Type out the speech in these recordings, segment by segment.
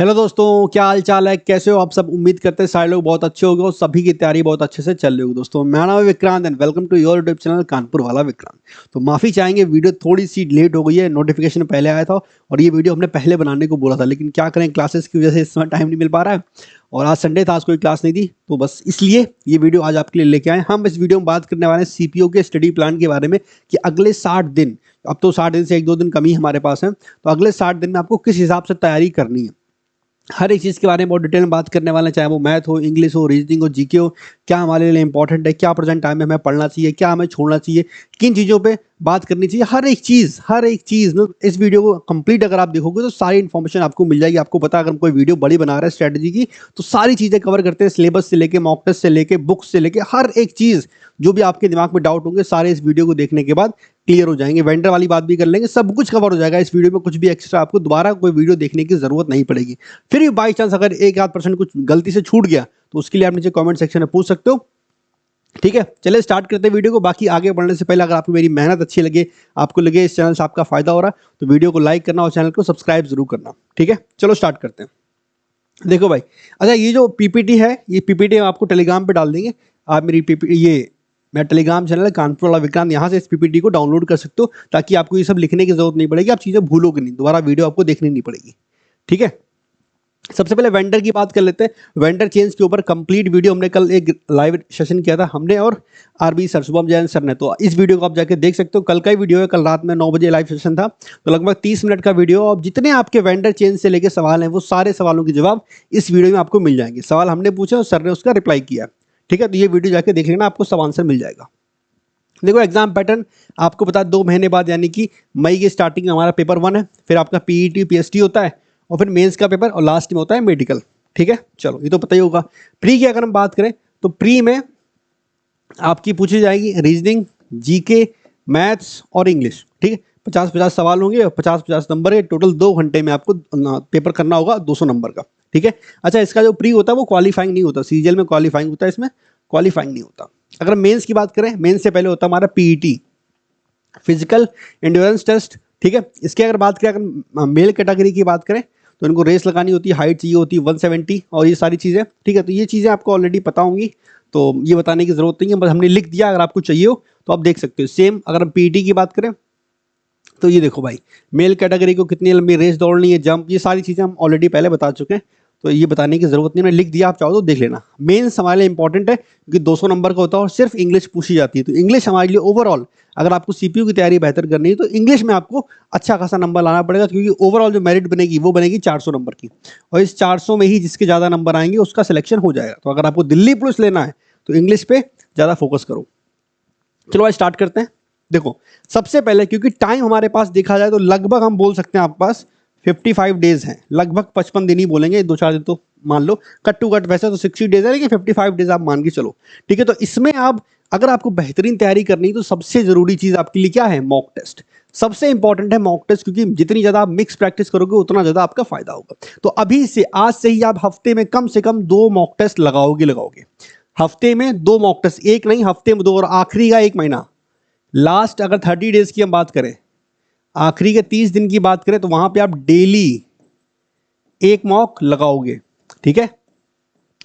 Hello दोस्तों, क्या हाल चाल है? कैसे हो आप सब? उम्मीद करते हैं सारे लोग बहुत अच्छे होंगे और सभी की तैयारी बहुत अच्छे से चल रही होगी। दोस्तों, मेरा नाम है Vikrant and welcome to your YouTube channel Kanpur वाला विक्रांत। तो माफ़ी चाहेंगे, वीडियो थोड़ी सी लेट हो गई है। नोटिफिकेशन पहले आया था और ये वीडियो हमने पहले बनाने को बोला था, लेकिन क्या करें, क्लासेस की वजह से इस समय टाइम नहीं मिल पा रहा है। और आज संडे था, आज कोई क्लास नहीं थी, तो बस इसलिए ये वीडियो आज आपके लिए लेके आए। हम इस वीडियो में बात करने वाले हैं सीपीयू के स्टडी प्लान के बारे में कि अगले 60 दिन, अब तो 60 दिन से एक दो दिन कम ही हमारे पास है, तो अगले 60 दिन में आपको किस हिसाब से तैयारी करनी है। हर एक चीज़ के बारे में बहुत डिटेल में बात करने वाले हैं, चाहे वो मैथ हो, इंग्लिश हो, रीजनिंग हो, जीके हो। क्या हमारे लिए इंपॉर्टेंट है, क्या प्रेजेंट टाइम में हमें पढ़ना चाहिए, क्या हमें छोड़ना चाहिए, किन चीज़ों पे बात करनी चाहिए। हर एक चीज़ ना, इस वीडियो को कंप्लीट अगर आप देखोगे तो सारी इन्फॉर्मेशन आपको मिल जाएगी। आपको पता है, अगर हम कोई वीडियो बड़ी बना रहे हैं स्ट्रेटजी की, तो सारी चीज़ें कवर करते हैं, सिलेबस से लेके, मॉक टेस्ट से लेके, बुक्स से लेके, हर एक चीज़ जो भी आपके दिमाग में डाउट होंगे सारे इस वीडियो को देखने के बाद क्लियर हो जाएंगे। वेंडर वाली बात भी कर लेंगे, सब कुछ कवर हो जाएगा इस वीडियो में। कुछ भी एक्स्ट्रा आपको दोबारा कोई वीडियो देखने की जरूरत नहीं पड़ेगी। फिर भी बाई चांस अगर एक आध % कुछ गलती से छूट गया तो उसके लिए आप नीचे कमेंट सेक्शन में पूछ सकते हो। ठीक है, चलिए स्टार्ट करते हैं वीडियो को। बाकी आगे बढ़ने से पहले अगर आपको मेरी मेहनत अच्छी लगे, आपको लगे इस चैनल से आपका फायदा हो रहा है, तो वीडियो को लाइक करना और चैनल को सब्सक्राइब जरूर करना। ठीक है, चलो स्टार्ट करते हैं। देखो भाई, अच्छा, ये जो पीपीटी है, ये पीपीटी हम आपको टेलीग्राम पे डाल देंगे। आप मेरी पीपीटी, ये मेरा टेलीग्राम चैनल है कानपुर वाला विक्रांत, यहाँ से इस पीपीटी को डाउनलोड कर सकते हो, ताकि आपको ये सब लिखने की जरूरत नहीं पड़ेगी, आप चीज़ें भूलोगे नहीं, दोबारा वीडियो आपको देखनी नहीं पड़ेगी। ठीक है, सबसे पहले वेंडर की बात कर लेते हैं। वेंडर चेंज के ऊपर कंप्लीट वीडियो हमने कल एक लाइव सेशन किया था, हमने और RB sir, Shubham Jain sir ने। तो इस वीडियो को आप जाके देख सकते हो, कल का ही वीडियो है, कल रात में 9 बजे लाइव सेशन था। तो लगभग 30 मिनट का वीडियो, और जितने आपके वेंडर चेंज से लेके सवाल हैं, वो सारे सवालों के जवाब इस वीडियो में आपको मिल जाएंगे। सवाल हमने पूछे और सर ने उसका रिप्लाई किया। ठीक है, तो ये वीडियो जाके देख लेना, आपको सब आंसर मिल जाएगा। देखो, एग्जाम पैटर्न आपको पता है, 2 महीने बाद यानी कि मई के स्टार्टिंग में हमारा पेपर 1 है, फिर आपका पीईटी पीएसटी होता है, और फिर मेंस का पेपर, और लास्ट में होता है मेडिकल। ठीक है, चलो ये तो पता ही होगा। प्री की अगर हम बात करें तो प्री में आपकी पूछी जाएगी रीजनिंग, जीके, मैथ्स और इंग्लिश। ठीक है, 50-50 सवाल होंगे और 50-50 नंबर है। टोटल 2 घंटे में आपको पेपर करना होगा 200 नंबर का। ठीक है, अच्छा, इसका जो प्री होता है वो क्वालिफाइंग नहीं होता, सीजीएल में क्वालिफाइंग होता है, इसमें क्वालिफाइंग नहीं होता। अगर मेंस की बात करें, मेंस से पहले होता है हमारा पीईटी, फिजिकल एंड्योरेंस टेस्ट। ठीक है, इसकी अगर बात करें, अगर मेल कैटेगरी की बात करें, तो इनको रेस लगानी होती है, हाइट चाहिए होती है 170 और ये सारी चीज़ें। ठीक है, तो ये चीज़ें आपको ऑलरेडी पता होंगी, तो ये बताने की जरूरत नहीं है, बस हमने लिख दिया। अगर आपको चाहिए हो तो आप देख सकते हो। सेम अगर हम पीटी की बात करें, तो ये देखो भाई, मेल कैटेगरी को कितनी लंबी रेस दौड़नी है, जंप, ये सारी चीज़ें हम ऑलरेडी पहले बता चुके हैं, तो ये बताने की जरूरत नहीं, मैंने लिख दिया, आप चाहो तो देख लेना। मेंस हमारे लिए इंपॉर्टेंट है क्योंकि 200 नंबर का होता है और सिर्फ इंग्लिश पूछी जाती है। तो इंग्लिश हमारे लिए ओवरऑल, अगर आपको सीपीयू की तैयारी बेहतर करनी है तो इंग्लिश में आपको अच्छा खासा नंबर लाना पड़ेगा, क्योंकि ओवरऑल जो मेरिट बनेगी वो बनेगी 400 नंबर की, और इस 400 में ही जिसके ज़्यादा नंबर आएंगे उसका सिलेक्शन हो जाएगा। तो अगर आपको दिल्ली पुलिस लेना है तो इंग्लिश पे ज़्यादा फोकस करो। चलो आज स्टार्ट करते हैं। देखो, सबसे पहले, क्योंकि टाइम हमारे पास देखा जाए तो लगभग हम बोल सकते हैं आपके पास 55 डेज हैं, लगभग 55 दिन ही बोलेंगे, 2-4 दिन तो मान लो, कट टू कट वैसे तो 60 डेज है, लेकिन 55 डेज आप मान के चलो। ठीक है, तो इसमें आप, अगर आपको बेहतरीन तैयारी करनी है तो सबसे जरूरी चीज आपके लिए क्या है? Mock test. सबसे इंपॉर्टेंट है मॉक टेस्ट, क्योंकि जितनी ज्यादा आप मिक्स प्रैक्टिस करोगे उतना ज्यादा आपका फायदा होगा। तो अभी से, आज से ही आप हफ्ते में कम से कम 2 मॉक टेस्ट लगाओगे। हफ्ते में 2 मॉक टेस्ट, एक नहीं, हफ्ते में 2, और आखिरी का 1 महीना, लास्ट अगर 30 डेज की हम बात करें, आखिरी के 30 दिन की बात करें, तो वहां पे आप डेली 1 मॉक लगाओगे। ठीक है,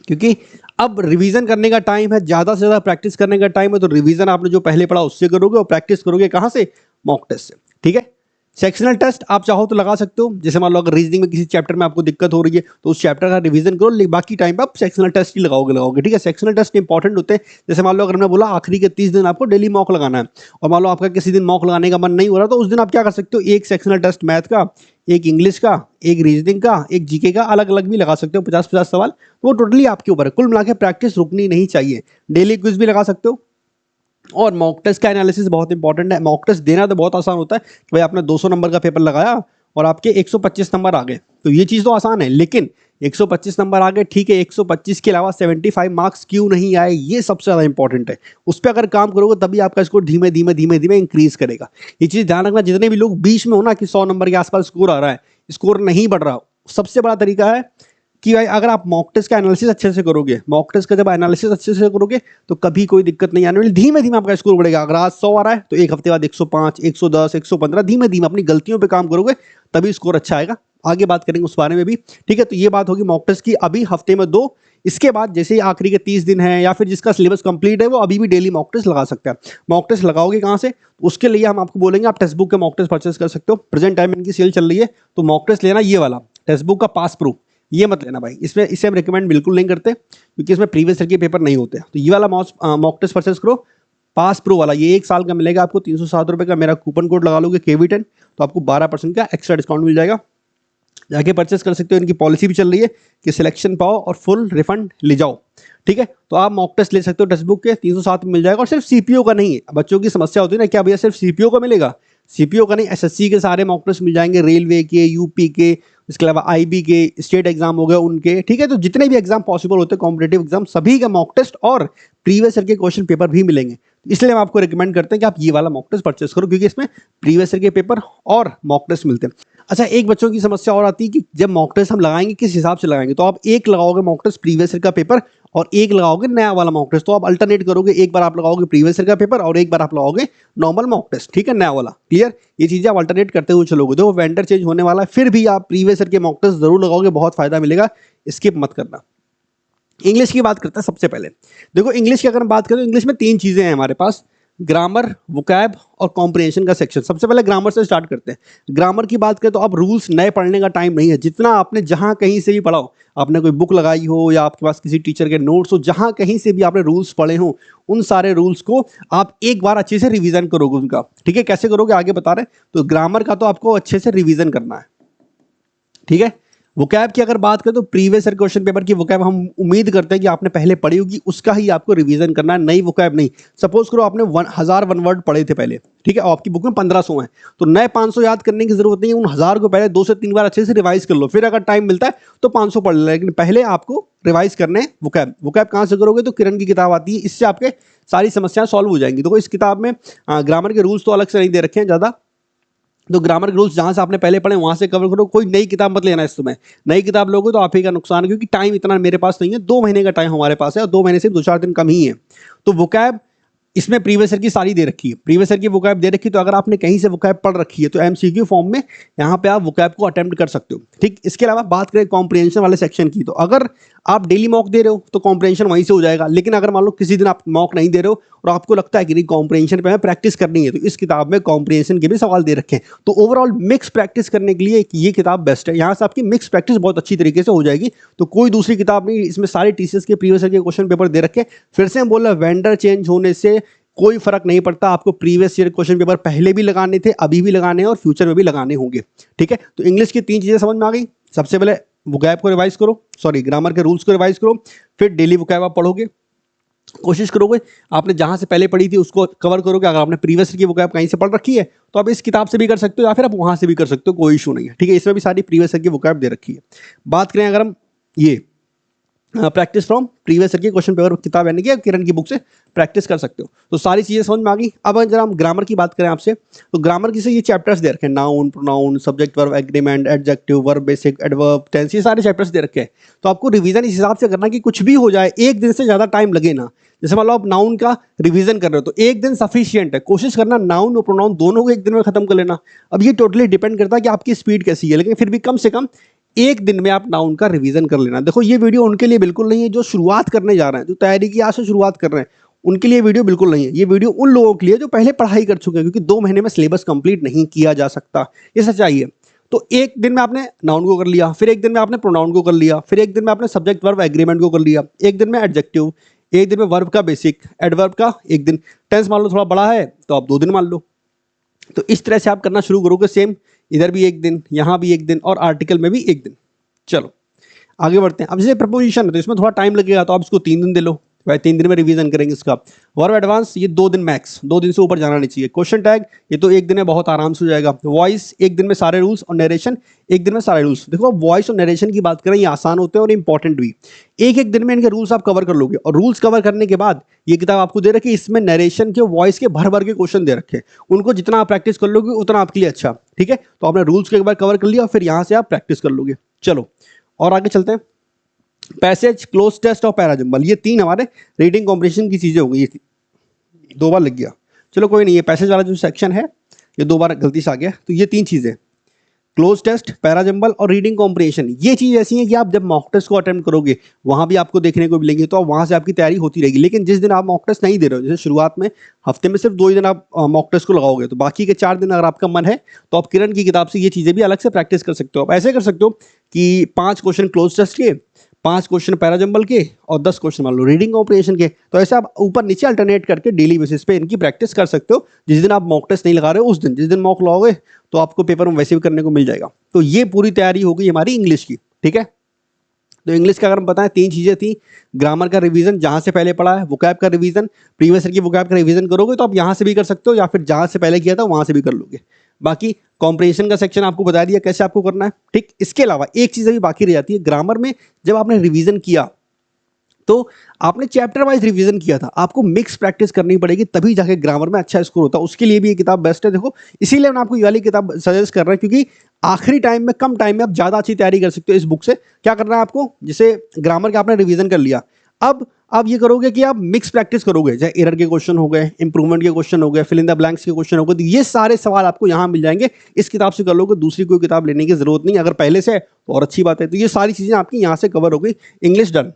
क्योंकि अब रिवीजन करने का टाइम है, ज्यादा से ज्यादा प्रैक्टिस करने का टाइम है, तो रिवीजन आपने जो पहले पढ़ा उससे करोगे और प्रैक्टिस करोगे कहां से? मॉक टेस्ट से। ठीक है, सेक्शनल टेस्ट आप चाहो तो लगा सकते हो, जैसे मान लो अगर रीजनिंग में किसी चैप्टर में आपको दिक्कत हो रही है तो उस चैप्टर का रिवीजन करो, लेकिन बाकी टाइम पे आप सेक्शनल टेस्ट ही लगाओगे। ठीक है, सेक्शनल टेस्ट इंपॉर्टेंट होते हैं। जैसे मान लो अगर हमने बोला आखिरी के 30 दिन आपको डेली मॉक लगाना है, और मान लो आपका किसी दिन मॉक लगाने का मन नहीं हो रहा, तो उस दिन आप क्या कर सकते हो, एक सेक्शनल टेस्ट मैथ का, एक इंग्लिश का, एक रीजनिंग का, एक जीके का, अलग अलग भी लगा सकते हो, 50-50 सवाल। वो टोटली आपके ऊपर है, कुल मिला के प्रैक्टिस रुकनी नहीं चाहिए। डेली क्विज भी लगा सकते हो, और मॉक टेस्ट का एनालिसिस बहुत इंपॉर्टेंट है। मॉक टेस्ट देना तो बहुत आसान होता है कि भाई आपने 200 नंबर का पेपर लगाया और आपके 125 नंबर आ गए, तो ये चीज़ तो आसान है, लेकिन 125 नंबर आ गए, ठीक है, 125 के अलावा 75 मार्क्स क्यों नहीं आए, ये सबसे ज़्यादा इंपॉर्टेंट है। उस पर अगर काम करोगे तभी आपका स्कोर धीमे धीमे इंक्रीज करेगा। ये चीज़ ध्यान रखना, जितने भी लोग बीच में हो ना कि 100 नंबर के आसपास स्कोर आ रहा है, स्कोर नहीं बढ़ रहा, सबसे बड़ा तरीका है कि भाई अगर आप मॉक टेस्ट का एनालिसिस अच्छे से करोगे, मॉक टेस्ट का जब एनालिसिस अच्छे से करोगे तो कभी कोई दिक्कत नहीं आने वाली, धीमे धीमे आपका स्कोर बढ़ेगा। अगर आज 100 आ रहा है तो एक हफ्ते बाद 105, 110, 115, धीमे धीमे अपनी गलतियों पे काम करोगे तभी स्कोर अच्छा आएगा। आगे बात करेंगे उस बारे में भी, ठीक है। तो ये बात होगी मॉक टेस्ट की, अभी हफ्ते में 2, इसके बाद जैसे ही आखिरी के 30 दिन है या फिर जिसका सिलेबस कंप्लीट है वो अभी भी डेली मॉक टेस्ट लगा सकता है। मॉक टेस्ट लगाओगे कहाँ से? उसके लिए हम आपको बोलेंगे आप टेक्स्ट बुक के मॉक टेस्ट परचेस कर सकते हो। प्रेजेंट टाइम इनकी सेल चल रही है, तो मॉक टेस्ट लेना ये वाला टेक्स्ट बुक का पास प्रूफ, ये मत लेना भाई, इसमें इसे हम रिकमेंड बिल्कुल नहीं करते क्योंकि इसमें प्रीवियस ईयर के पेपर नहीं होते। तो ये वाला मॉक टेस्ट परचेस करो, पास प्रो वाला, ये 1 साल का मिलेगा आपको 307 रुपये का। मेरा कूपन कोड लगा लोगे KV10 तो आपको 12% का एक्स्ट्रा डिस्काउंट मिल जाएगा। जाके परचेस कर सकते हो। इनकी पॉलिसी भी चल रही है कि सिलेक्शन पाओ और फुल रिफंड ले जाओ, ठीक है। तो आप मॉक टेस्ट ले सकते हो टेक्स्ट बुक के, 307 में मिल जाएगा। और सिर्फ सीपीओ का नहीं है, बच्चों की समस्या होती है ना, क्या भैया सिर्फ सीपीओ का मिलेगा? सीपीओ का नहीं, एसएससी के सारे मॉक टेस्ट मिल जाएंगे, रेलवे के, यूपी के, इसके अलावा आईबी के, स्टेट एग्जाम हो गए उनके, ठीक है। तो जितने भी एग्जाम पॉसिबल होते हैं कॉम्पिटेटिव एग्जाम, सभी का मॉक टेस्ट और प्रीवियस ईयर के क्वेश्चन पेपर भी मिलेंगे। इसलिए हम आपको रिकमेंड करते हैं कि आप ये वाला मॉक टेस्ट परचेस करो, क्योंकि इसमें प्रीवियस ईयर के पेपर और मॉक टेस्ट मिलते हैं। अच्छा, एक बच्चों की समस्या और आती है कि जब मॉक टेस्ट हम लगाएंगे किस हिसाब से लगाएंगे। तो आप एक लगाओगे मॉक टेस्ट प्रीवियस ईयर का पेपर और एक लगाओगे नया वाला मॉक टेस्ट। तो आप अल्टरनेट करोगे, एक बार आप लगाओगे प्रीवियस ईयर का पेपर और एक बार आप लगाओगे नॉर्मल मॉक टेस्ट, ठीक है, नया वाला। क्लियर? ये चीजें आप अल्टरनेट करते हुए चलोगे। देखो वेंडर चेंज होने वाला है, फिर भी आप प्रीवियस ईयर के मॉक टेस्ट जरूर लगाओगे, बहुत फायदा मिलेगा, स्किप मत करना। इंग्लिश की बात करते हैं सबसे पहले। देखो इंग्लिश की अगर हम बात करें तो इंग्लिश में 3 चीजें हैं हमारे पास, ग्रामर, वोकैब और कॉम्प्रिहेंशन का सेक्शन। सबसे पहले ग्रामर से स्टार्ट करते हैं। ग्रामर की बात करें तो अब रूल्स नए पढ़ने का टाइम नहीं है। जितना आपने जहां कहीं से भी पढ़ा हो, आपने कोई बुक लगाई हो या आपके पास किसी टीचर के नोट्स हो, जहां कहीं से भी आपने रूल्स पढ़े हो, उन सारे रूल्स को आप एक बार अच्छे से रिवीजन करोगे उनका, ठीक है। कैसे करोगे आगे बता रहे हैं। तो ग्रामर का तो आपको अच्छे से रिवीजन करना है, ठीक है। वोकैब की अगर बात करें तो प्रीवियस ईयर क्वेश्चन पेपर की वोकैब हम उम्मीद करते हैं कि आपने पहले पढ़ी होगी, उसका ही आपको रिवीजन करना है, नई वोकैब नहीं। सपोज करो आपने 1000 वन वर्ड पढ़े थे पहले, ठीक है, और आपकी बुक में 1500 हैं, तो नए 500 याद करने की जरूरत नहीं है। उन 1000 को पहले 2 से 3 बार अच्छे से रिवाइज कर लो, फिर अगर टाइम मिलता है तो 500 पढ़ लो, लेकिन पहले आपको रिवाइज करने हैं वोकैब। वोकैब कहाँ से करोगे? तो किरण की किताब आती है, इससे आपके सारी समस्याएं सॉल्व हो जाएंगी। देखो इस किताब में ग्रामर के रूल्स तो अलग से नहीं दे रखे हैं ज़्यादा, तो ग्रामर के रूल्स जहां से आपने पहले पढ़े वहां से कवर करो। कोई नई किताब मत लेना इस समय, नई किताब लोगे तो आप ही का नुकसान है, क्योंकि टाइम इतना मेरे पास नहीं है। 2 महीने का टाइम हमारे पास है और 2 महीने से 2-4 दिन कम ही है। तो वोकैब इसमें प्रीवियस ईयर की सारी दे रखी है, प्रीवियस ईयर की वोकैब दे रखी है। तो अगर आपने कहीं से वोकैब पढ़ रखी है तो एमसीक्यू फॉर्म में यहाँ पे आप वोकैब को अटेम्प्ट कर सकते हो, ठीक। इसके अलावा बात करें कॉम्प्रिहेंशन वाले सेक्शन की, तो अगर आप डेली मॉक दे रहे हो तो कॉम्प्रिहेंशन वहीं से हो जाएगा। लेकिन अगर मान लो किसी दिन आप मॉक नहीं दे रहे हो और आपको लगता है कि नहीं कॉम्प्रिहेंशन पे हमें प्रैक्टिस करनी है, तो इस किताब में कॉम्प्रिहेंशन के भी सवाल दे रखे हैं। तो ओवरऑल मिक्स प्रैक्टिस करने के लिए ये किताब बेस्ट है। यहाँ से आपकी मिक्स प्रैक्टिस बहुत अच्छी तरीके से हो जाएगी। तो कोई दूसरी किताब नहीं, इसमें सारे टीसीएस के प्रीवियस ईयर के क्वेश्चन पेपर दे रखे हैं। फिर से हम बोल रहे हैं, वेंडर चेंज होने से कोई फर्क नहीं पड़ता। आपको प्रीवियस ईयर क्वेश्चन पेपर पहले भी लगाने थे, अभी भी लगाने हैं और फ्यूचर में भी लगाने होंगे, ठीक है। तो इंग्लिश की 3 चीजें समझ में आ गई। सबसे पहले वोकैब को रिवाइज करो, सॉरी ग्रामर के रूल्स को रिवाइज करो, फिर डेली वोकैब आप पढ़ोगे, कोशिश करोगे आपने जहां से पहले पढ़ी थी उसको कवर करोगे। अगर आपने प्रीवियस ईयर की वोकैब कहीं से पढ़ रखी है तो आप इस किताब से भी कर सकते हो या फिर आप वहां से भी कर सकते हो, कोई इशू नहीं है, ठीक है। इसमें भी सारी प्रीवियस ईयर की वोकैब दे रखी है। बात करें अगर हम ये प्रैक्टिस फ्रॉम प्रीवियस ईयर के क्वेश्चन पेपर किताब यानी कि किरण की बुक से प्रैक्टिस कर सकते हो। तो सारी चीजें समझ में आ गई। अब अगर हम ग्रामर की बात करें आपसे, तो ग्रामर की से ये चैप्टर्स दे रखे हैं, noun, pronoun, subject verb agreement, adjective, verb basic, adverb, tense, ये सारे चैप्टर्स दे रखे हैं। तो आपको रिवीजन इस हिसाब से करना कि कुछ भी हो जाए, एक दिन से ज्यादा टाइम लगे ना। जैसे मान लो आप नाउन का रिवीजन कर रहे हो तो एक दिन सफिशियंट है, कोशिश करना नाउन और प्रोनाउन दोनों को एक दिन में खत्म कर लेना। अब ये टोटली डिपेंड करता है कि आपकी स्पीड कैसी है, लेकिन फिर भी कम से कम एक दिन में आप नाउन का रिवीजन कर लेना। देखो ये वीडियो उनके लिए बिल्कुल नहीं है जो शुरुआत करने जा रहे हैं, जो तैयारी की आज से शुरुआत कर रहे हैं, उनके लिए वीडियो बिल्कुल नहीं है। ये वीडियो उन लोगों के लिए जो पहले पढ़ाई कर चुके हैं, क्योंकि 2 महीने में सिलेबस कंप्लीट नहीं किया जा सकता, ये सच्चाई है। तो एक दिन में आपने नाउन को कर लिया, फिर एक दिन में आपने प्रोनाउन को कर लिया, फिर एक दिन में आपने सब्जेक्ट वर्ब एग्रीमेंट को कर लिया, एक दिन में एडजेक्टिव, एक दिन में वर्ब का बेसिक, एडवर्ब का एक दिन, टेंस मान लो थोड़ा बड़ा है तो आप 2 दिन मान लो। तो इस तरह से आप करना शुरू करोगे। सेम इधर भी एक दिन, यहां भी एक दिन और आर्टिकल में भी एक दिन। चलो आगे बढ़ते हैं। अब जैसे प्रपोजिशन है तो इसमें थोड़ा टाइम लगेगा, तो आप इसको 3 दिन दे लो भाई, 3 दिन में रिवीजन करेंगे इसका। वर्ब एडवांस ये 2 दिन मैक्स, 2 दिन से ऊपर जाना नहीं चाहिए। क्वेश्चन टैग ये तो एक दिन में बहुत आराम से हो जाएगा। वॉइस एक दिन में सारे रूल्स, और नरेशन एक दिन में सारे रूल्स। देखो वॉइस और नरेशन की बात करें, ये आसान होते हैं और इंपॉर्टेंट भी। एक दिन में इनके रूल्स आप कवर कर लोगे, और रूल्स कवर करने के बाद ये किताब आपको दे रखी है, इसमें नरेशन के, वॉइस के भर भर के क्वेश्चन दे रखे हैं। उनको जितना आप प्रैक्टिस कर लोगे उतना आपके लिए अच्छा, ठीक है। तो आपने रूल्स को एक बार कवर कर लिया, फिर यहां से आप प्रैक्टिस कर लोगे। चलो और आगे चलते हैं। पैसेज, क्लोज टेस्ट और पैराजम्बल, ये 3 हमारे रीडिंग कॉम्प्रिहेंशन की चीजें हो गई। 2 बार लग गया, चलो कोई नहीं। ये पैसेज वाला जो सेक्शन है ये 2 बार गलती से आ गया। तो ये 3 चीजें, क्लोज टेस्ट, पैराजंबल और रीडिंग कॉम्प्रिहेंशन, ये चीज़ ऐसी है कि आप जब मॉक टेस्ट को अटेम्प्ट करोगे वहाँ भी आपको देखने को मिलेंगे, तो वहाँ से आपकी तैयारी होती रहेगी। लेकिन जिस दिन आप मॉक टेस्ट नहीं दे रहे हो, जैसे शुरुआत में हफ्ते में सिर्फ 2 ही दिन आप मॉक टेस्ट को लगाओगे, तो बाकी के 4 दिन अगर आपका मन है तो आप किरण की किताब से ये चीज़ें भी अलग से प्रैक्टिस कर सकते हो। आप ऐसे कर सकते हो कि 5 क्वेश्चन क्लोज टेस्ट के, 5 क्वेश्चन पैराजंबल के और 10 क्वेश्चन मान लो रीडिंग कॉम्प्रिहेंशन के। तो ऐसे आप ऊपर नीचे अल्टरनेट करके डेली बेसिस पे इनकी प्रैक्टिस कर सकते हो। जिस दिन आप मॉक टेस्ट नहीं लगा रहे हो उस दिन, जिस दिन मॉक लगाओगे तो आपको पेपर में वैसे भी करने को मिल जाएगा। तो ये पूरी तैयारी हो गई हमारी इंग्लिश की, ठीक है। तो इंग्लिश का अगर हम बताएं 3 चीज़ें थी, ग्रामर का रिवीजन जहाँ से पहले पढ़ा है, वोकैब का रिवीजन, प्रीवियस ईयर की वोकैब का रिवीजन करोगे तो आप यहाँ से भी कर सकते हो या फिर जहाँ से पहले किया था वहाँ से भी कर लोगे। बाकी कॉम्प्रिहेंशन का सेक्शन आपको बता दिया कैसे आपको करना है, ठीक। इसके अलावा एक चीज़ अभी बाकी रह जाती है, ग्रामर में जब आपने रिवीजन किया तो आपने चैप्टर वाइज रिवीजन किया था, आपको मिक्स प्रैक्टिस करनी पड़ेगी तभी जाके ग्रामर में अच्छा स्कोर होता है। उसके लिए भी ये किताब बेस्ट है। देखो इसीलिए मैं आपको ये वाली किताब सजेस्ट कर रहा हूँ, क्योंकि आखिरी टाइम में, कम टाइम में आप ज़्यादा अच्छी तैयारी कर सकते हो। इस बुक से क्या करना है आपको, जैसे ग्रामर का आपने रिवीजन कर लिया, अब आप ये करोगे कि आप मिक्स प्रैक्टिस करोगे, चाहे एरर के क्वेश्चन हो गए, इंप्रूवमेंट के क्वेश्चन हो गए, फिल इन द ब्लैंक्स के क्वेश्चन हो गए, तो ये सारे सवाल आपको यहाँ मिल जाएंगे। इस किताब से कर लोगे, दूसरी कोई किताब लेने की जरूरत नहीं। अगर पहले से है तो और अच्छी बात है। तो ये सारी चीज़ें आपकी यहाँ से कवर हो गई। English done.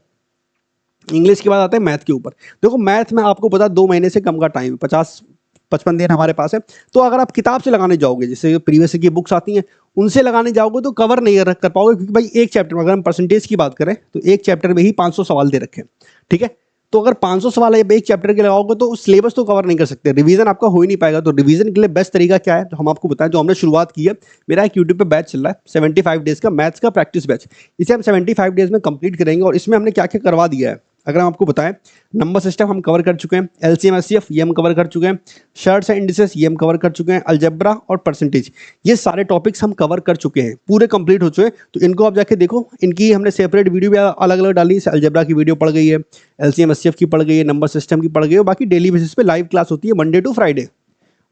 इंग्लिश के बाद आते हैं मैथ के ऊपर। देखो मैथ में आपको पता 2 महीने से कम का टाइम है, 50-55 दिन हमारे पास है। तो अगर आप किताब से लगाने जाओगे, जैसे प्रीवियस की बुक्स आती हैं उनसे लगाने जाओगे तो कवर नहीं कर पाओगे, क्योंकि भाई एक चैप्टर में, अगर हम परसेंटेज की बात करें तो एक चैप्टर में ही 500 सवाल दे रखे हैं, ठीक है। तो अगर 500 सवाल है एक चैप्टर के लगाओगे तो सिलेबस तो कवर नहीं कर सकते, रिवीजन आपका हो ही नहीं पाएगा। तो रिवीजन के लिए बेस्ट तरीका क्या है, तो हम आपको बताएं, जो हमने शुरुआत की है। मेरा एक यूट्यूब पे बैच चल रहा है 75 डेज का मैथ्स का प्रैक्टिस बैच। इसे हम 75 डेज में कंप्लीट करेंगे और इसमें हमने क्या क्या करवा दिया है अगर हम आपको बताएं। नंबर सिस्टम हम कवर कर चुके हैं, एलसीएम एचसीएफ ये हम कवर कर चुके हैं, शर्ट्स एंड इंडिसेस ये हम कवर कर चुके हैं, अलजेब्रा और परसेंटेज, ये सारे टॉपिक्स हम कवर कर चुके हैं, पूरे कंप्लीट हो चुके हैं। तो इनको आप जाके देखो, इनकी हमने सेपरेट वीडियो भी अलग अलग डाली है। अलजेब्रा की वीडियो पड़ गई है, एलसीएम एचसीएफ की पड़ गई है, नंबर सिस्टम की पड़ गई है। बाकी डेली बेसिस पे लाइव क्लास होती है Monday to Friday.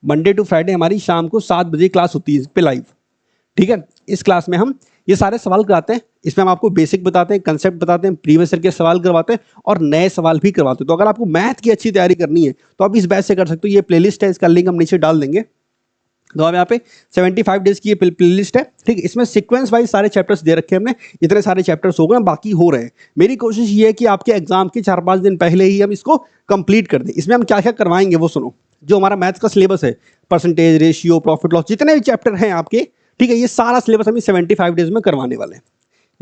Monday to Friday हमारी शाम को 7 बजे क्लास होती है इस पे लाइव, ठीक है। इस क्लास में हम ये सारे सवाल कराते हैं। इसमें हम आपको बेसिक बताते हैं, कंसेप्ट बताते हैं, प्रीवियस ईयर के सवाल करवाते हैं और नए सवाल भी करवाते हैं। तो अगर आपको मैथ की अच्छी तैयारी करनी है तो आप इस बैच से कर सकते हो। ये प्लेलिस्ट है, इसका लिंक हम नीचे डाल देंगे। तो अब यहाँ पे 75 डेज की ये प्लेलिस्ट है, ठीक। इसमें सीक्वेंस वाइज सारे चैप्टर्स दे रखे हैं हमने। इतने सारे चैप्टर्स हो गए, बाकी हो रहे हैं। मेरी कोशिश ये है कि आपके एग्जाम के 4-5 दिन पहले ही हम इसको कंप्लीट कर दें। इसमें हम क्या क्या करवाएंगे वो सुनो। जो हमारा मैथ्स का सिलेबस है, परसेंटेज, रेशियो, प्रॉफिट लॉस, जितने भी चैप्टर हैं आपके, ठीक है, ये सारा सिलेबस हम 75 डेज में करवाने वाले हैं।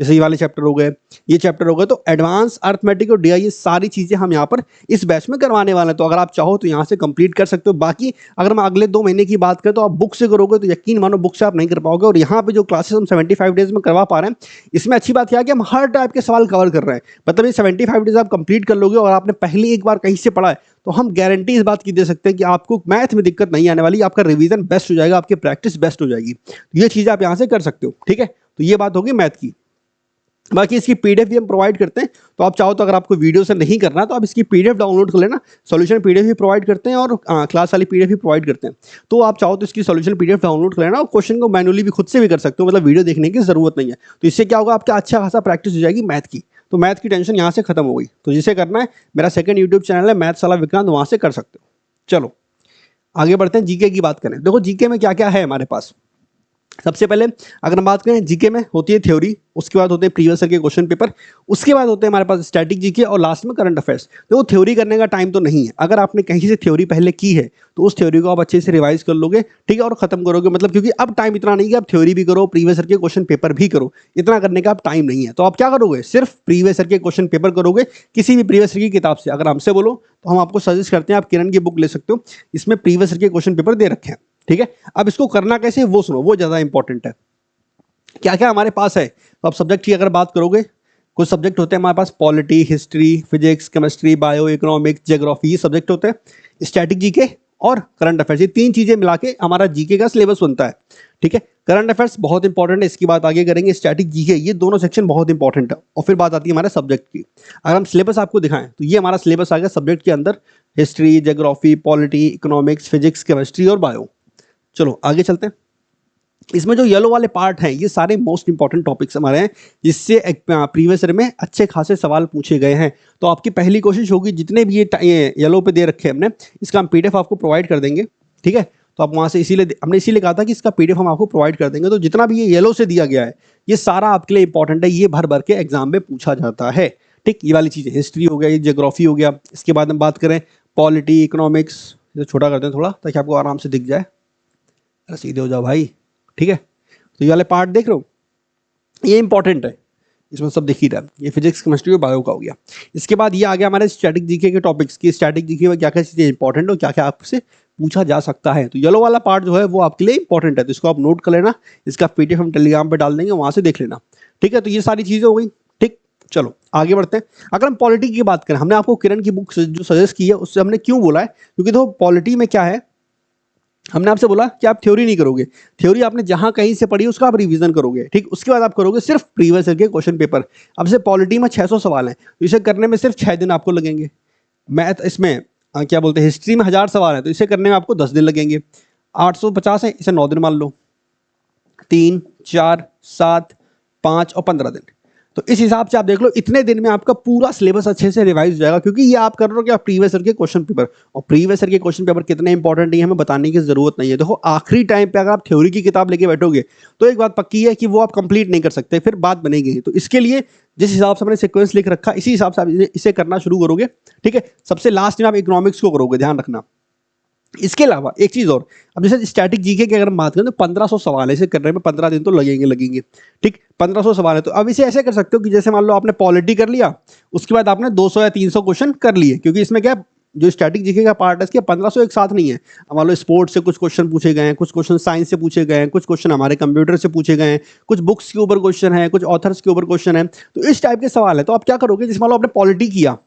जैसे ये वाले चैप्टर हो गए, ये चैप्टर हो गए, तो एडवांस अर्थमेटिक और डीआई, ये सारी चीज़ें हम यहाँ पर इस बैच में करवाने वाले हैं। तो अगर आप चाहो तो यहाँ से कंप्लीट कर सकते हो। बाकी अगर मैं अगले 2 महीने की बात करें तो आप बुक से करोगे तो यकीन मानो बुक से आप नहीं कर पाओगे। और यहाँ पे जो क्लासेस हम 75 डेज में करवा पा रहे हैं, इसमें अच्छी बात क्या है कि हम हर टाइप के सवाल कवर कर रहे हैं। मतलब ये 75 डेज आप कंप्लीट कर लोगे और आपने पहले एक बार कहीं से पढ़ा है तो हम गारंटी इस बात की दे सकते हैं कि आपको मैथ में दिक्कत नहीं आने वाली, आपका रिवीजन बेस्ट हो जाएगा, आपकी प्रैक्टिस बेस्ट हो जाएगी। ये चीज़ आप यहाँ से कर सकते हो, ठीक है। तो ये बात होगी मैथ की। बाकी इसकी पीडीएफ भी हम प्रोवाइड करते हैं। तो आप चाहो तो अगर आपको वीडियो से नहीं करना तो आप इसकी पीडीएफ डाउनलोड कर लेना। सॉल्यूशन पीडीएफ भी प्रोवाइड करते हैं और क्लास वाली पीडीएफ भी प्रोवाइड करते हैं। तो आप चाहो तो इसकी सॉल्यूशन पीडीएफ डाउनलोड कर लेना और क्वेश्चन को मैनुअली भी खुद से भी कर सकते हो, मतलब वीडियो देखने की जरूरत नहीं है। तो इससे क्या होगा, आपका अच्छा खासा प्रैक्टिस हो जाएगी मैथ की। तो मैथ की टेंशन यहाँ से खत्म हो गई। तो जिसे करना है, मेरा सेकंड यूट्यूब चैनल है मैथ्स वाला विक्रांत, वहाँ से कर सकते हो। चलो आगे बढ़ते हैं, जीके की बात करें। देखो जीके में क्या क्या है हमारे पास। सबसे पहले अगर हम बात करें, जीके में होती है थ्योरी, उसके बाद होते हैं प्रीवियस ईयर के क्वेश्चन पेपर, उसके बाद होते हैं हमारे पास स्टैटिक जीके और लास्ट में करंट अफेयर्स। देखो थ्योरी करने का टाइम तो नहीं है। अगर आपने कहीं से थ्योरी पहले की है तो उस थ्योरी को आप अच्छे से रिवाइज कर लोगे, ठीक है, और खत्म करोगे। मतलब क्योंकि अब टाइम इतना नहीं कि आप थ्योरी भी करो, प्रीवियस ईयर के क्वेश्चन पेपर भी करो, इतना करने का अब टाइम नहीं है। तो आप क्या करोगे, सिर्फ प्रीवियस ईयर के क्वेश्चन पेपर करोगे किसी भी प्रीवियस ईयर की किताब से। अगर हमसे बोलो तो हम आपको सजेस्ट करते हैं आप किरण की बुक ले सकते हो, इसमें प्रीवियस ईयर के क्वेश्चन पेपर दे रखे हैं, ठीक है। अब इसको करना कैसे वो सुनो, वो ज़्यादा इंपॉर्टेंट है। क्या क्या हमारे पास है, तो आप सब्जेक्ट की अगर बात करोगे, कुछ सब्जेक्ट होते हैं हमारे पास, polity, history, physics, chemistry, bio, economics, geography, ये सब्जेक्ट होते हैं। स्टैटिक जीके और करंट अफेयर्स, ये 3 चीजें मिला के हमारा जीके का सिलेबस बनता है, ठीक है। करंट अफेयर्स बहुत इंपॉर्टेंट है, इसकी बात आगे करेंगे। स्टैटिक जीके, ये दोनों सेक्शन बहुत इंपॉर्टेंट है। और फिर बात आती है हमारे सब्जेक्ट की। अगर हम सिलेबस आपको दिखाएं तो ये हमारा सिलेबस आ गया सब्जेक्ट के अंदर, history, geography, polity, economics, physics, chemistry और बायो। चलो आगे चलते हैं। इसमें जो येलो वाले पार्ट हैं, ये सारे मोस्ट इंपॉर्टेंट टॉपिक्स हमारे हैं, जिससे प्रीवियस ईयर में अच्छे खासे सवाल पूछे गए हैं। तो आपकी पहली कोशिश होगी, जितने भी ये येलो पे दे रखे हैं हमने, इसका हम पीडीएफ आपको प्रोवाइड कर देंगे, ठीक है। तो आप वहाँ से इसीलिए हमने इसीलिए कहा था कि इसका पीडीएफ हम आपको प्रोवाइड कर देंगे। तो जितना भी ये येलो से दिया गया है ये सारा आपके लिए इंपॉर्टेंट है, ये भर भर के एग्जाम में पूछा जाता है। ठीक, ये वाली चीज़ें हिस्ट्री हो गया, ये ज्योग्राफी हो गया। इसके बाद हम बात करें पॉलिटी, इकोनॉमिक्स, इसे छोटा करते हैं थोड़ा ताकि आपको आराम से दिख जाए। सीधे हो जाओ भाई, ठीक है। तो ये वाले पार्ट देख रहे हो, ये इंपॉर्टेंट है, इसमें सब दिख ही रहा है। ये फिजिक्स, केमिस्ट्री और बायो का हो गया। इसके बाद ये आ गया हमारे स्टैटिक जीके के टॉपिक्स की, स्टैटिक जीके में क्या क्या चीज़ें इंपॉर्टेंट और क्या क्या आपसे पूछा जा सकता है। तो येलो वाला पार्ट जो है वो आपके लिए इंपॉर्टेंट है, तो इसको आप नोट कर लेना। इसका पीडीएफ हम टेलीग्राम पे डाल देंगे, वहां से देख लेना। ठीक है, तो ये सारी चीज़ें हो गई। ठीक, चलो आगे बढ़ते हैं। अगर हम पॉलिटी की बात करें, हमने आपको किरण की बुक जो सजेस्ट की है उससे हमने क्यों बोला है, क्योंकि तो पॉलिटी में क्या है, हमने आपसे बोला कि आप थ्योरी नहीं करोगे, थ्योरी आपने जहां कहीं से पढ़ी उसका आप रिवीजन करोगे। ठीक, उसके बाद आप करोगे सिर्फ प्रीवियस ईयर के क्वेश्चन पेपर। अब से पॉलिटी में 600 सवाल हैं, तो इसे करने में सिर्फ 6 दिन आपको लगेंगे। मैथ इसमें क्या बोलते हैं, हिस्ट्री में 1000 सवाल हैं, तो इसे करने में आपको 10 दिन लगेंगे। 850 है, इसे 9 दिन मान लो, 3, 4, 7, 5 और 15 दिन। तो इस हिसाब से आप देख लो, इतने दिन में आपका पूरा सिलेबस अच्छे से रिवाइज हो जाएगा, क्योंकि ये आप कर रहे हो कि प्रीवियस ईयर के क्वेश्चन पेपर, और प्रीवियस ईयर के क्वेश्चन पेपर कितने इंपॉर्टेंट है हमें बताने की जरूरत नहीं है। देखो आखिरी टाइम पे अगर आप थ्योरी की किताब लेके बैठोगे तो एक बात पक्की है कि वो आप कंप्लीट नहीं कर सकते, फिर बात बनेगी। तो इसके लिए जिस हिसाब से हमने सीक्वेंस लिख रखा, इसी हिसाब से आप इसे करना शुरू करोगे। ठीक है, सबसे लास्ट में आप इकोनॉमिक्स को करोगे, ध्यान रखना। इसके अलावा एक चीज और, अब जैसे स्टैटिक जीके की अगर हम बात करें तो 1500 सवाल है, इसे करने में 15 दिन तो लगेंगे। ठीक, 1500 सवाल है। तो अब इसे ऐसे कर सकते हो कि जैसे मान लो आपने पॉलिटी कर लिया, उसके बाद आपने 200 या 300 क्वेश्चन कर लिए, क्योंकि इसमें क्या है, जो स्टैटिक जीके का पार्ट है इसके 1500 एक साथ नहीं है। अब मान लो स्पोर्ट्स से कुछ क्वेश्चन पूछे गए हैं, कुछ क्वेश्चन साइंस से पूछे गए हैं, कुछ क्वेश्चन हमारे कंप्यूटर से पूछे गए हैं, कुछ बुक्स के ऊपर क्वेश्चन है, कुछ ऑथर्स के ऊपर क्वेश्चन है। तो इस टाइप के सवाल है। तो आप क्या करोगे, जैसे मान लो आपने पॉलिटी किया,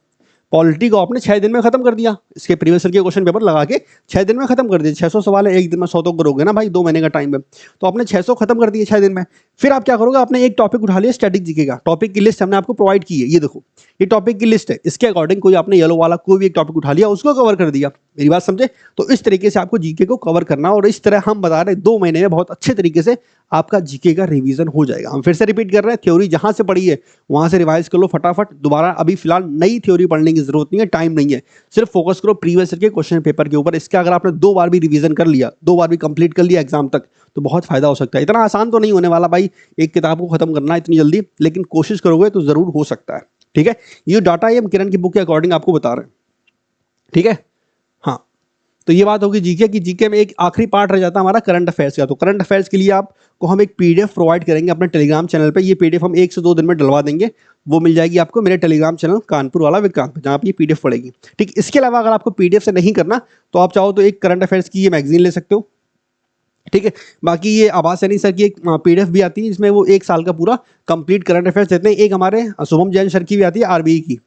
पॉलिटी को आपने 6 दिन में खत्म कर दिया, इसके प्रीवियस ईयर के क्वेश्चन पेपर लगा के 6 दिन में खत्म कर दिया। 600 सवाल है, एक दिन में 100 तो करोगे ना भाई, 2 महीने का टाइम है, तो आपने 600 खत्म कर दिए 6 दिन में। फिर आप क्या करोगे, आपने एक टॉपिक उठा लिया स्टैटिक जीके का, टॉपिक की लिस्ट हमने आपको प्रोवाइड की है, ये देखो ये टॉपिक की लिस्ट है। इसके अकॉर्डिंग कोई आपने येलो वाला कोई भी एक टॉपिक उठा लिया, उसको कवर कर दिया। मेरी बात समझे? तो इस तरीके से आपको जीके को कवर करना, और इस तरह हम बता रहे हैं 2 महीने में बहुत अच्छे तरीके से आपका जीके का रिवीजन हो जाएगा। हम फिर से रिपीट कर रहे हैं, थ्योरी जहां से पढ़ी है वहां से रिवाइज कर लो फटाफट। दोबारा अभी फिलहाल नई थ्योरी पढ़ने की जरूरत नहीं है, टाइम नहीं है, सिर्फ फोकस करो प्रीवियस ईयर के क्वेश्चन पेपर के ऊपर। इसका अगर आपने 2 बार भी रिवीजन कर लिया, 2 बार भी कंप्लीट कर लिया एग्जाम तक, तो बहुत फायदा हो सकता है। इतना आसान तो नहीं होने वाला भाई एक किताब को खत्म करना इतनी जल्दी, लेकिन कोशिश करोगे तो जरूर हो सकता है। ठीक है, ये डाटा ये हम किरण की बुक के अकॉर्डिंग आपको बता रहे हैं। ठीक है, हाँ, तो ये बात होगी जीके की। जीके में एक आखिरी पार्ट रह जाता है हमारा करंट अफेयर्स का। तो करंट अफेयर्स के लिए आपको हम एक पीडीएफ प्रोवाइड करेंगे अपने टेलीग्राम चैनल पे। ये पीडीएफ हम 1 से 2 दिन में डलवा देंगे, वो मिल जाएगी आपको मेरे टेलीग्राम चैनल कानपुर वाला विक्रांत पे, जहाँ पे ये पीडीएफ पड़ेगी। ठीक, इसके अलावा अगर आपको पीडीएफ से नहीं करना तो आप चाहो तो एक करंट अफेयर्स की ये मैगजीन ले सकते हो। ठीक है, बाकी ये आवाज सैनी सर की एक पीडीएफ भी आती है जिसमें वो 1 साल का पूरा कंप्लीट करंट अफेयर्स देते हैं। एक हमारे शुभम जैन सर की भी आती है आरबीई की।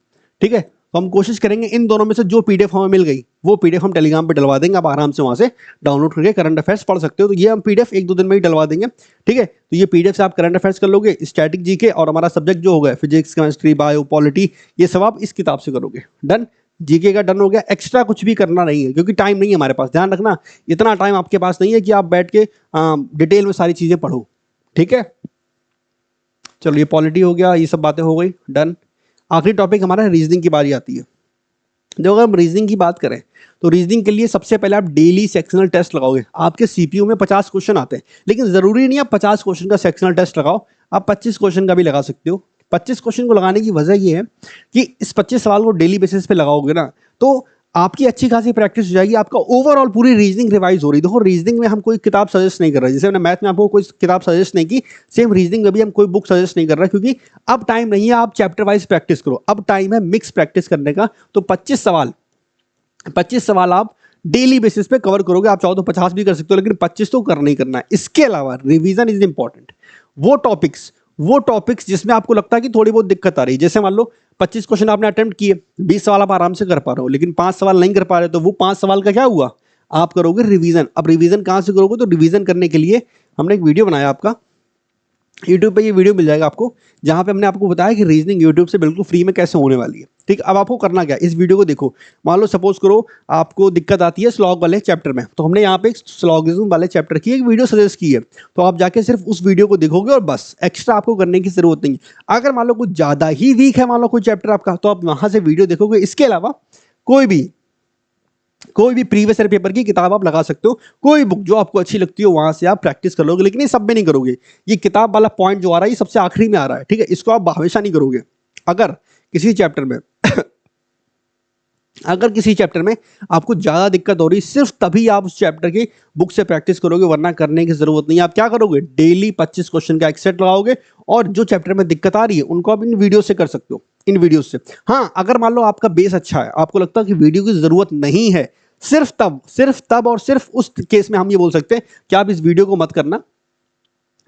ठीक है, तो हम कोशिश करेंगे इन दोनों में से जो पीडीएफ हमें मिल गई वो पीडीएफ हम टेलीग्राम पे डलवा देंगे, आप आराम से वहां से डाउनलोड करके करंट अफेयर्स पढ़ सकते हो। तो ये हम पीडीएफ 1-2 दिन में ही डलवा देंगे। ठीक है, तो ये पीडीएफ से आप करंट अफेयर्स कर लोगे, स्टैटिक जीके और हमारा सब्जेक्ट जो होगा फिजिक्स, केमिस्ट्री, बायो, पॉलिटी, ये सब आप इस किताब से करोगे। डन, जीके का डन हो गया। एक्स्ट्रा कुछ भी करना नहीं है, क्योंकि टाइम नहीं है हमारे पास। ध्यान रखना, इतना टाइम आपके पास नहीं है कि आप बैठ के डिटेल में सारी चीजें पढ़ो। ठीक है, चलो ये पॉलिटी हो गया, ये सब बातें हो गई, डन। आखिरी टॉपिक हमारा रीजनिंग की बारी आती है। जब अगर हम रीजनिंग की बात करें तो रीजनिंग के लिए सबसे पहले आप डेली सेक्शनल टेस्ट लगाओगे। आपके सीपीयू में 50 क्वेश्चन आते हैं, लेकिन जरूरी नहीं आप 50 क्वेश्चन का सेक्शनल टेस्ट लगाओ, आप 25 क्वेश्चन का भी लगा सकते हो। 25 क्वेश्चन को लगाने की वजह ये है कि इस 25 सवाल को डेली बेसिस पे लगाओगे ना, तो आपकी अच्छी खासी प्रैक्टिस हो जाएगी, आपका ओवरऑल पूरी रीजनिंग रिवाइज हो रही। देखो रीजनिंग में हम कोई किताब सजेस्ट नहीं कर रहे, जैसे हमने मैथ में आपको कोई किताब सजेस्ट नहीं की, सेम रीजनिंग में भी हम कोई बुक सजेस्ट नहीं कर रहे, क्योंकि अब टाइम नहीं है आप चैप्टर वाइज प्रैक्टिस करो, अब टाइम है मिक्स प्रैक्टिस करने का। तो 25 सवाल आप डेली बेसिस पे कवर करोगे। आप चाहो तो 50 भी कर सकते हो, लेकिन 25 तो करना ही करना है। इसके अलावा रिवीजन इज इंपॉर्टेंट। वो टॉपिक्स जिसमें आपको लगता है कि थोड़ी बहुत दिक्कत आ रही है, जैसे मान लो 25 क्वेश्चन आपने अटेम्प्ट किए, 20 सवाल आप आराम से कर पा रहे हो, लेकिन 5 सवाल नहीं कर पा रहे, तो वो 5 सवाल का क्या हुआ, आप करोगे रिवीजन। अब रिवीजन कहां से करोगे, तो रिवीजन करने के लिए हमने एक वीडियो बनाया, आपका यूट्यूब पे ये वीडियो मिल जाएगा आपको, जहां पे हमने आपको बताया कि रीजनिंग यूट्यूब से बिल्कुल फ्री में कैसे होने वाली है। ठीक, अब आपको करना क्या है, इस वीडियो को देखो। मान लो सपोज करो आपको दिक्कत आती है स्लॉग वाले चैप्टर में, तो हमने यहाँ पे एक स्लॉगिज्म वाले चैप्टर की एक वीडियो सजेस्ट की है, तो आप जाके सिर्फ उस वीडियो को देखोगे और बस, एक्स्ट्रा आपको करने की जरूरत नहीं है। अगर मान लो कुछ ज्यादा ही वीक है, मान लो कोई चैप्टर आपका, तो आप वहां से वीडियो देखोगे। इसके अलावा कोई भी कोई भी प्रीवियस ईयर पेपर की किताब आप लगा सकते हो, कोई बुक जो आपको अच्छी लगती हो वहां से आप प्रैक्टिस कर लोगे, लेकिन ये सब में नहीं करोगे। ये किताब वाला पॉइंट जो आ रहा है ये सबसे आखिरी में आ रहा है, ठीक है, इसको आप हमेशा नहीं करोगे। अगर किसी चैप्टर में अगर किसी चैप्टर में आपको ज्यादा दिक्कत हो रही, सिर्फ तभी आप उस चैप्टर की बुक से प्रैक्टिस करोगे, वरना करने की जरूरत नहीं है। आप क्या करोगे, डेली 25 क्वेश्चन का एक सेट लगाओगे, और जो चैप्टर में दिक्कत आ रही है उनको आप इन वीडियो से कर सकते हो, इन वीडियो से। हाँ, अगर मान लो आपका बेस अच्छा है, आपको लगता है कि वीडियो की जरूरत नहीं है, सिर्फ तब और सिर्फ उस केस में हम ये बोल सकते हैं कि आप इस वीडियो को मत करना,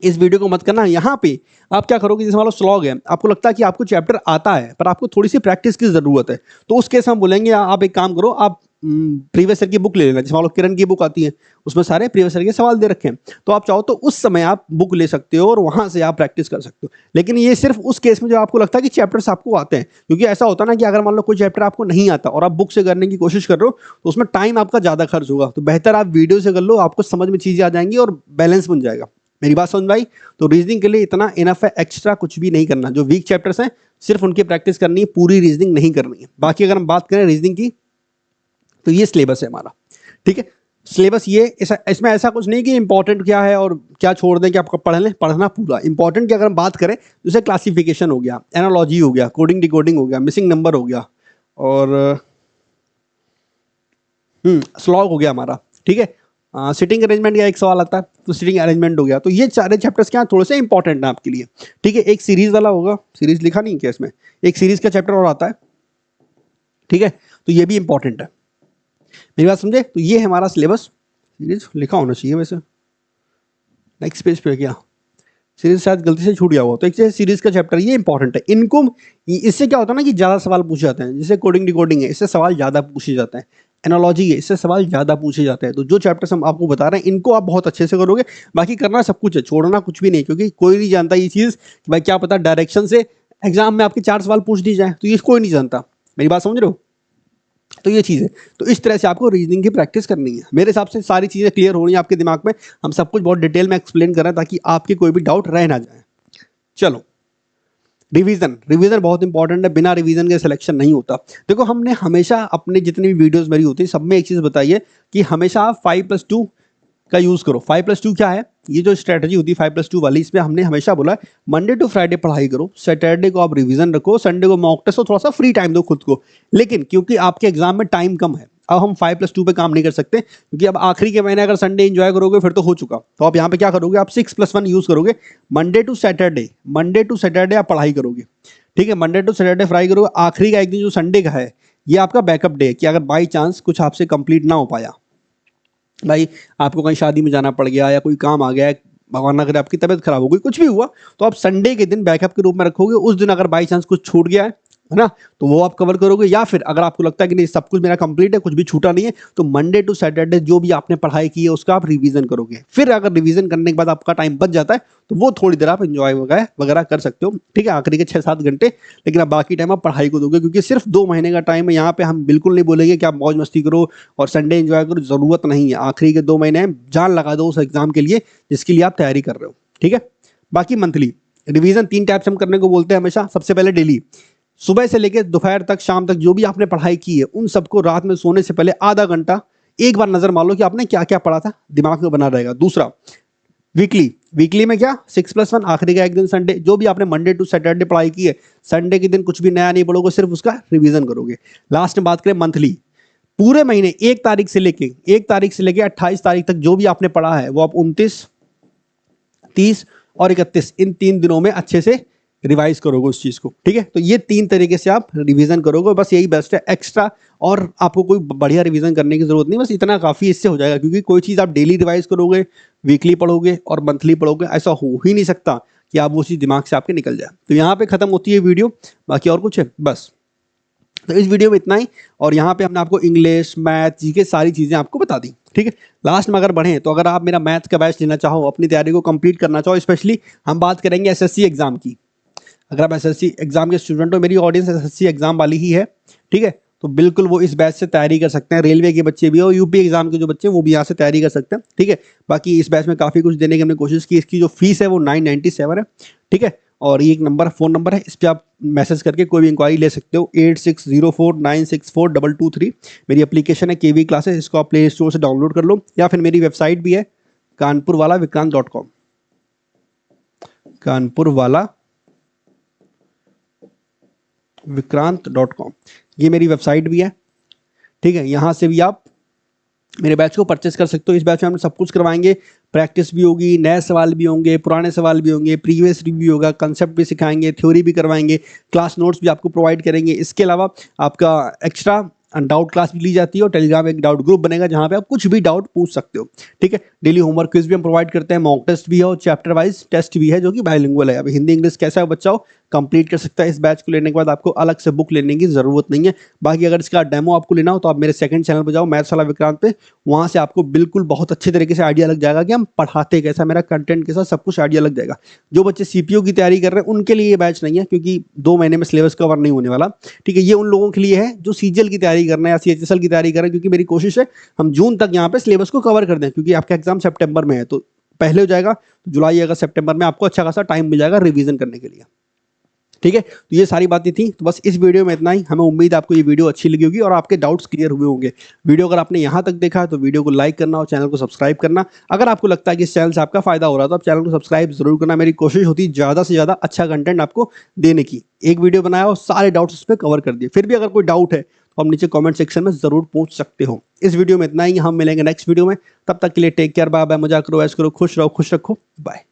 इस वीडियो को मत करना। यहाँ पे आप क्या करोगे, जैसे मान लो स्लॉग है, आपको लगता है कि आपको चैप्टर आता है पर आपको थोड़ी सी प्रैक्टिस की जरूरत है, तो उस केस हम बोलेंगे आप एक काम करो, आप प्रीवियस ईयर की बुक ले लेना। जैसे मान लो किरण की बुक आती है, उसमें सारे प्रीवियस ईयर के सवाल दे रखे हैं, तो आप चाहो तो उस समय आप बुक ले सकते हो और वहां से आप प्रैक्टिस कर सकते हो। लेकिन ये सिर्फ उस केस में जो आपको लगता है कि चैप्टर्स आपको आते हैं, क्योंकि ऐसा होता है ना कि अगर मान लो कोई चैप्टर आपको नहीं आता और आप बुक से करने की कोशिश कर रहे हो, तो उसमें टाइम आपका ज्यादा खर्च होगा। तो बेहतर आप वीडियो से कर लो, आपको समझ में चीजें आ जाएंगी और बैलेंस बन जाएगा। मेरी बात समझ भाई? तो रीजनिंग के लिए इतना इनफ है, एक्स्ट्रा कुछ भी नहीं करना। जो वीक चैप्टर्स हैं सिर्फ उनकी प्रैक्टिस करनी है, पूरी रीजनिंग नहीं करनी है। बाकी अगर हम बात करें रीजनिंग की, तो ये सिलेबस है हमारा, ठीक है। सिलेबस ये इसमें ऐसा कुछ नहीं कि इंपॉर्टेंट क्या है और क्या छोड़ दें कि आपको पढ़ लें, पढ़ना पूरा इंपॉर्टेंट। की अगर हम बात करें, जैसे क्लासिफिकेशन हो गया, एनालॉजी हो गया, कोडिंग डिकोडिंग हो गया, मिसिंग नंबर हो गया, और स्लॉग हो गया हमारा, ठीक है। सिटिंग अरेंजमेंट का एक सवाल आता है, तो सिटिंग अरेंजमेंट हो गया। तो ये सारे चैप्टर्स क्या थोड़े से इंपॉर्टेंट हैं आपके लिए, ठीक है। एक सीरीज वाला होगा, सीरीज लिखा नहीं क्या इसमें, एक सीरीज का चैप्टर और आता है, ठीक है। तो ये भी इंपॉर्टेंट है, मेरी बात समझे? तो ये है हमारा सिलेबस। सीरीज लिखा होना चाहिए वैसे, नेक्स्ट पेज पे क्या सीरीज शायद गलती से छूट गया हुआ। तो एक सीरीज का चैप्टर ये इंपॉर्टेंट है। इनको इससे क्या होता है ना कि ज़्यादा सवाल पूछे जाते हैं। जैसे कोडिंग डिकोडिंग है, इससे सवाल ज़्यादा पूछे जाते हैं। एनालॉजी है, इससे सवाल ज़्यादा पूछे जाते हैं। तो जो चैप्टर्स हम आपको बता रहे हैं, इनको आप बहुत अच्छे से करोगे। बाकी करना सब कुछ है, छोड़ना कुछ भी नहीं, क्योंकि कोई नहीं जानता ये चीज़ कि भाई क्या पता डायरेक्शन से एग्जाम में आपके 4 सवाल पूछ दी जाए, तो ये कोई नहीं जानता। मेरी बात समझ रहे हो? तो ये चीज़ है। तो इस तरह से आपको रीजनिंग की प्रैक्टिस करनी है। मेरे हिसाब से सारी चीज़ें क्लियर हो रही हैं आपके दिमाग में। हम सब कुछ बहुत डिटेल में एक्सप्लेन कर रहे हैं ताकि आपके कोई भी डाउट रह ना जाए। चलो, रिवीजन बहुत इंपॉर्टेंट है। बिना रिवीजन के सिलेक्शन नहीं होता। देखो, हमने हमेशा अपने जितनी भी वीडियोस मेरी होती है सब में एक चीज़ बताई है कि हमेशा आप 5+2 का यूज़ करो। 5+2 क्या है? ये जो स्ट्रेटजी होती है 5+2 वाली, इसमें हमने हमेशा बोला है मंडे टू फ्राइडे पढ़ाई करो, सैटरडे को आप रिवीजन रखो, संडे को मॉक टेस्ट हो, थोड़ा सा फ्री टाइम दो खुद को। लेकिन क्योंकि आपके एग्जाम में टाइम कम है, अब हम 5+2 पे काम नहीं कर सकते, क्योंकि अब आखिरी के महीने अगर संडे एंजॉय करोगे फिर तो हो चुका। तो आप यहाँ पे क्या करोगे, आप 6+1 यूज करोगे। मंडे टू सैटरडे आप पढ़ाई करोगे, ठीक है। मंडे टू सैटरडे फ्राई करोगे। आखिरी का एक दिन जो संडे का है, ये आपका बैकअप डे है कि अगर बाई चांस कुछ आपसे कंप्लीट ना हो पाया, भाई आपको कहीं शादी में जाना पड़ गया या कोई काम आ गया, भगवान ना करे आपकी तबीयत खराब हो गई, कुछ भी हुआ, तो आप संडे के दिन बैकअप के रूप में रखोगे। उस दिन अगर बाई चांस कुछ छूट गया है ना, तो वो आप कवर करोगे। या फिर अगर आपको लगता है कि नहीं सब कुछ मेरा कंप्लीट है, कुछ भी छूटा नहीं है, तो मंडे टू सैटरडे जो भी आपने पढ़ाई की है उसका आप रिवीजन करोगे। फिर अगर रिवीजन करने के बाद आपका टाइम बच जाता है, तो वो थोड़ी देर आप एंजॉय वगैरह कर सकते हो, ठीक है, आखिरी के 6-7 घंटे। लेकिन अब बाकी टाइम आप पढ़ाई को दोगे, क्योंकि सिर्फ 2 महीने का टाइम है। यहाँ पे हम बिल्कुल नहीं बोलेंगे कि आप मौज मस्ती करो और संडे एंजॉय करो, जरूरत नहीं है। आखिरी के 2 महीने जान लगा दो उस एग्जाम के लिए जिसके लिए आप तैयारी कर रहे हो, ठीक है। बाकी मंथली रिवीजन 3 टाइप से हम करने को बोलते हैं हमेशा। सबसे पहले डेली, सुबह से लेकर दोपहर तक, शाम तक जो भी आपने पढ़ाई की है उन सबको रात में सोने से पहले आधा घंटा एक बार नजर मार लो कि आपने क्या क्या पढ़ा था, दिमाग में बना रहेगा। दूसरा, वीकली में क्या 6+1, आखिरी का एक दिन संडे, जो भी आपने मंडे टू सैटरडे पढ़ाई की है, संडे के दिन कुछ भी नया नहीं पढ़ोगे, सिर्फ उसका रिवीजन करोगे। लास्ट में बात करें मंथली, पूरे महीने 1 तारीख से लेके 28 तारीख तक जो भी आपने पढ़ा है वो आप 29, 30 और 31 इन 3 दिनों में अच्छे से रिवाइज करोगे उस चीज को, ठीक है। तो ये 3 तरीके से आप रिवीजन करोगे, बस यही बेस्ट है। एक्स्ट्रा और आपको कोई बढ़िया रिवीजन करने की जरूरत नहीं, बस इतना काफी इससे हो जाएगा। क्योंकि कोई चीज आप डेली रिवाइज करोगे, वीकली पढ़ोगे और मंथली पढ़ोगे, ऐसा हो ही नहीं सकता कि आप वो चीज दिमाग से आपके निकल जाए। तो यहाँ पे खत्म होती है वीडियो। बाकी और कुछ है बस, तो इस वीडियो में इतना ही। और यहाँ पे हमने आपको इंग्लिश, मैथ, जीके सारी चीजें आपको बता दी, ठीक है। लास्ट में अगर बढ़ें तो अगर आप मेरा मैथ का बैच लेना चाहो, अपनी तैयारी को कंप्लीट करना चाहो, स्पेशली हम बात करेंगे एसएससी एग्जाम की। अगर आप एसएससी एग्जाम के स्टूडेंट हो, मेरी ऑडियंस एसएससी एग्जाम वाली ही है, ठीक है, तो बिल्कुल वो इस बैच से तैयारी कर सकते हैं। रेलवे के बच्चे भी हो, यूपी एग्जाम के जो बच्चे हैं वो भी यहाँ से तैयारी कर सकते हैं, ठीक है। बाकी इस बैच में काफी कुछ देने की हमने कोशिश की। इसकी जो फीस है वो 997 है, ठीक है। और ये एक नंबर फ़ोन नंबर है, इस पर आप मैसेज करके कोई भी इंक्वायरी ले सकते हो। 8604964223 मेरी एप्लीकेशन है KV क्लासेस, इसको आप प्ले स्टोर से डाउनलोड कर लो, या फिर मेरी वेबसाइट भी है kanpurwalavikrant.com, kanpurwalavikrant.com, ये मेरी वेबसाइट भी है। ठीक है, यहाँ से भी आप मेरे बैच को परचेस कर सकते हो। इस बैच में हम सब कुछ करवाएंगे, प्रैक्टिस भी होगी, नए सवाल भी होंगे, पुराने सवाल भी होंगे, प्रीवियस रिव्यू होगा, कंसेप्ट भी सिखाएंगे, थ्योरी भी करवाएंगे, क्लास नोट्स भी आपको प्रोवाइड करेंगे। इसके अलावा आपका एक्स्ट्रा डाउट क्लास भी ली जाती है और टेलीग्राम एक डाउट ग्रुप बनेगा जहाँ पे आप कुछ भी डाउट पूछ सकते हो। ठीक है, डेली होमवर्क क्विज भी हम प्रोवाइड करते हैं, मॉक टेस्ट भी है और चैप्टर वाइज टेस्ट भी है जो कि बाइलिंगुअल है। अभी हिंदी इंग्लिश कैसा है बच्चा हो कंप्लीट कर सकता है। इस बैच को लेने के बाद आपको अलग से बुक लेने की जरूरत नहीं है। बाकी अगर इसका डेमो आपको लेना हो तो आप मेरे सेकंड चैनल पर जाओ, मैथ्स वाला विक्रांत पे, वहाँ से आपको बिल्कुल बहुत अच्छे तरीके से आइडिया लग जाएगा कि हम पढ़ाते कैसा, मेरा कंटेंट कैसा, सब कुछ आइडिया लग जाएगा। जो बच्चे CPO की तैयारी कर रहे हैं उनके लिए ये बैच नहीं है, क्योंकि 2 महीने में सिलेबस कवर नहीं होने वाला। ठीक है, ये उन लोगों के लिए है जो CGL की तैयारी कर रहे हैं या CHSL की तैयारी कर रहे हैं, क्योंकि मेरी कोशिश है हम जून तक यहाँ पे सिलेबस को कवर कर दें, क्योंकि आपका एग्जाम सितंबर में है, तो पहले हो जाएगा, तो जुलाई अगस्त सितंबर में आपको अच्छा खासा टाइम मिल जाएगा रिवीजन करने के लिए। ठीक है, तो ये सारी बातें थी, तो बस इस वीडियो में इतना ही। हमें उम्मीद है आपको ये वीडियो अच्छी लगी होगी और आपके डाउट्स क्लियर हुए होंगे। वीडियो अगर आपने यहाँ तक देखा है तो वीडियो को लाइक करना और चैनल को सब्सक्राइब करना। अगर आपको लगता है कि इस चैनल से आपका फायदा हो रहा है तो आप चैनल को सब्सक्राइब जरूर करना। मेरी कोशिश होती है ज़्यादा से ज़्यादा अच्छा कंटेंट आपको देने की। एक वीडियो बनाया और सारे डाउट्स उस पर कवर कर दिए। फिर भी अगर कोई डाउट है तो आप नीचे कमेंट सेक्शन में जरूर पूछ सकते हो। इस वीडियो में इतना ही, हम मिलेंगे नेक्स्ट वीडियो में। तब तक के लिए टेक केयर, बाय बाय, मजा करो, ऐश करो, खुश रहो, खुश रखो, बाय।